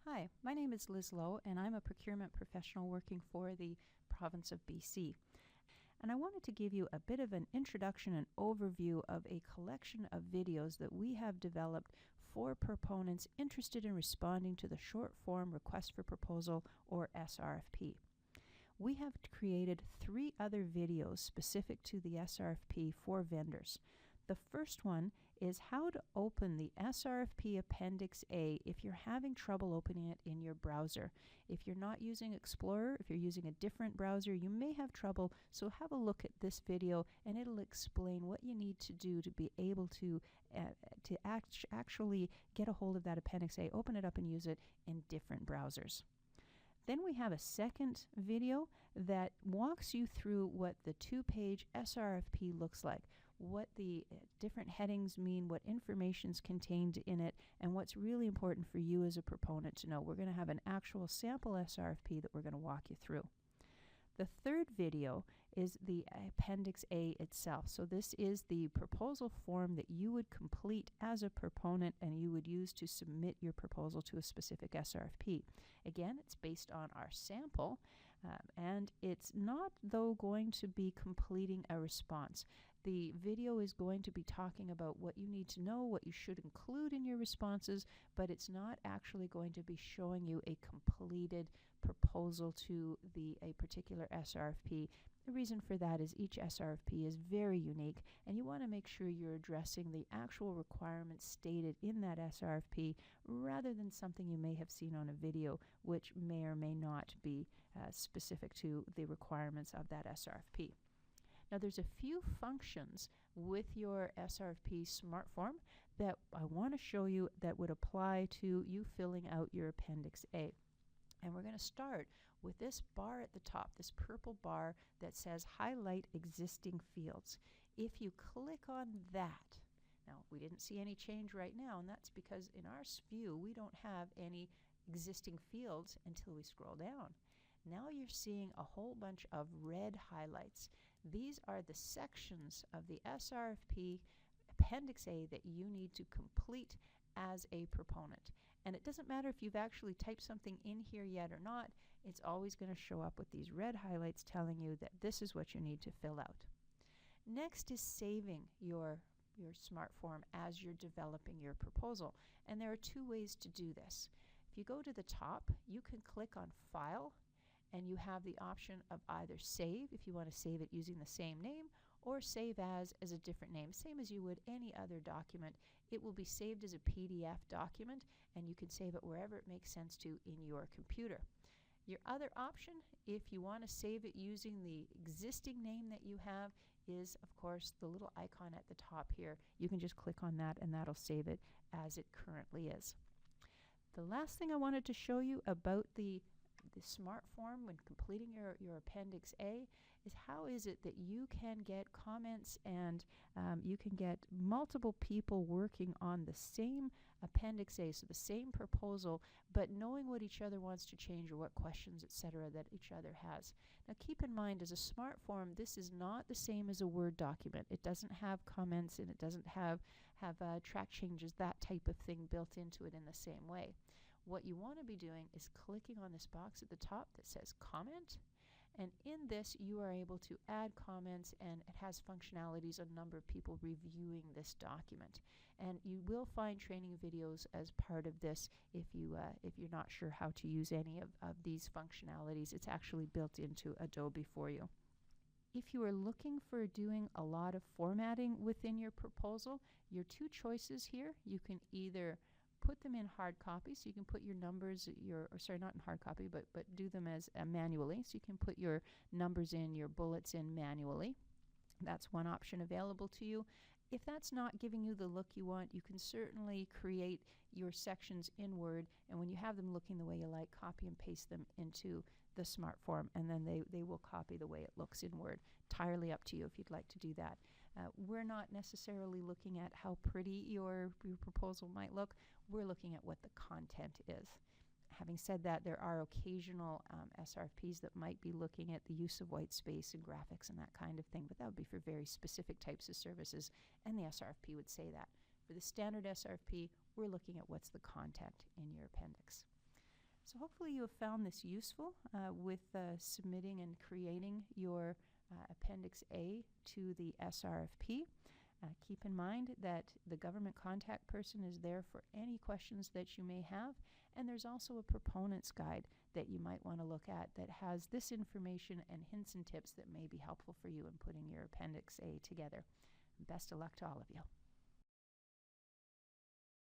Hi, my name is Liz Lowe, and I'm a procurement professional working for the province of BC. And I wanted to give you a bit of an introduction and overview of a collection of videos that we have developed for proponents interested in responding to the short form request for proposal, or SRFP. We have created 3 other videos specific to the SRFP for vendors. The first one is how to open the SRFP Appendix A if you're having trouble opening it in your browser. If you're not using Explorer, if you're using a different browser, you may have trouble, so have a look at this video and it'll explain what you need to do to be able to actually get a hold of that Appendix A, open it up and use it in different browsers. Then we have a second video that walks you through what the 2-page SRFP looks like, what the different headings mean, what information's contained in it, and what's really important for you as a proponent to know. We're going to have an actual sample SRFP that we're going to walk you through. The third video is the Appendix A itself. So this is the proposal form that you would complete as a proponent and you would use to submit your proposal to a specific SRFP. Again, it's based on our sample, and it's not, though, going to be completing a response. The video is going to be talking about what you need to know, what you should include in your responses, but it's not actually going to be showing you a completed proposal to a particular SRFP. The reason for that is each SRFP is very unique, and you want to make sure you're addressing the actual requirements stated in that SRFP rather than something you may have seen on a video, which may or may not be specific to the requirements of that SRFP. Now, there's a few functions with your SRFP SmartForm that I want to show you that would apply to you filling out your Appendix A. And we're going to start with this bar at the top, this purple bar that says Highlight Existing Fields. If you click on that, now we didn't see any change right now, and that's because in our view we don't have any existing fields until we scroll down. Now you're seeing a whole bunch of red highlights. These are the sections of the SRFP Appendix A that you need to complete as a proponent. And it doesn't matter if you've actually typed something in here yet or not, it's always going to show up with these red highlights telling you that this is what you need to fill out. Next is saving your SmartForm as you're developing your proposal. And there are 2 ways to do this. If you go to the top, you can click on File, and you have the option of either save, if you want to save it using the same name, or save as a different name, same as you would any other document. It will be saved as a PDF document, and you can save it wherever it makes sense to in your computer. Your other option, if you want to save it using the existing name that you have, is, of course, the little icon at the top here. You can just click on that, and that'll save it as it currently is. The last thing I wanted to show you about the SmartForm when completing your Appendix A is how is it that you can get comments and you can get multiple people working on the same Appendix A, so the same proposal, but knowing what each other wants to change or what questions, etc., that each other has. Now keep in mind, as a SmartForm, this is not the same as a Word document. It doesn't have comments and it doesn't have track changes, that type of thing built into it in the same way. What you want to be doing is clicking on this box at the top that says Comment, and in this you are able to add comments, and it has functionalities on a number of people reviewing this document. And you will find training videos as part of this if you're not sure how to use any of these functionalities. It's actually built into Adobe for you. If you are looking for doing a lot of formatting within your proposal, your 2 choices here, you can either put them in hard copy, so you can put your numbers, not in hard copy, but do them as manually. So you can put your numbers in, your bullets in manually. That's one option available to you. If that's not giving you the look you want, you can certainly create your sections in Word, and when you have them looking the way you like, copy and paste them into the SmartForm, and then they will copy the way it looks in Word. Entirely up to you if you'd like to do that. We're not necessarily looking at how pretty your proposal might look. We're looking at what the content is. Having said that, there are occasional SRFPs that might be looking at the use of white space and graphics and that kind of thing, but that would be for very specific types of services, and the SRFP would say that. For the standard SRFP, we're looking at what's the content in your appendix. So hopefully you have found this useful with submitting and creating your Appendix A to the SRFP. Keep in mind that the government contact person is there for any questions that you may have, and there's also a proponent's guide that you might want to look at that has this information and hints and tips that may be helpful for you in putting your Appendix A together. Best of luck to all of you.